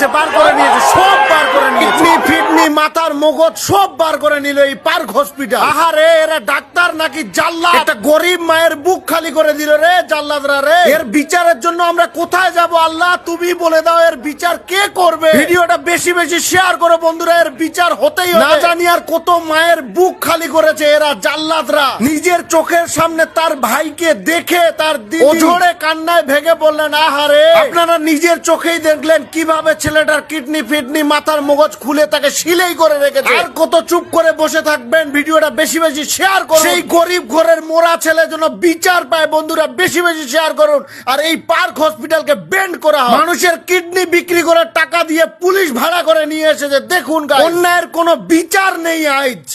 নিয়েছে, বার করে নিয়েছে, সব বার করে নিয়েছে। কিডনি ফিডনি মাথার মগজ সব বার করে নিল এই পার্ক হসপিটাল। আহারে এরা ডাক্তার নাকি জাল্লাদ? একটা গরিব মায়ের বুক খালি করে দিল রে জাল্লাদরা রে। এর বিচারের জন্য আমরা কোথায় যাব আল্লাহ, তুমি বলে দাও, এর বিচার কে করবে? ভিডিওটা বেশি বেশি শেয়ার করো বন্ধুরা, এর বিচার হতেই হবে। না জানি আর কত মায়ের বুক খালি করেছে এরা জাল্লাদরা। নিজের চোখের সামনে তার ভাইকে দেখে তার দিদি ঝরে কান্নায় ভেঙে বললেন আহারে। আপনারা নিজের চোখেই দেখলেন কিভাবে ছেলেটার কিডনি ফিডনি মাথার মগজ খুলে তাকে সিলাই করে রেখেছে। আর কত চুপ করে বসে থাকবেন? ভিডিওটা বেশি বেশি শেয়ার করুন, সেই গরিব ঘরের মোরা ছেলের জন্য বিচার পায়। বন্ধুরা বেশি বেশি শেয়ার করুন। আর এই পার্ক হসপিটালকে বেন্ড করা হয়, মানুষের কিডনি বিক্রি করে টাকা দিয়ে পুলিশ ভাড়া করে নিয়ে এসেছে। দেখুন অন্যায়ের কোনো বিচার নেই আজ।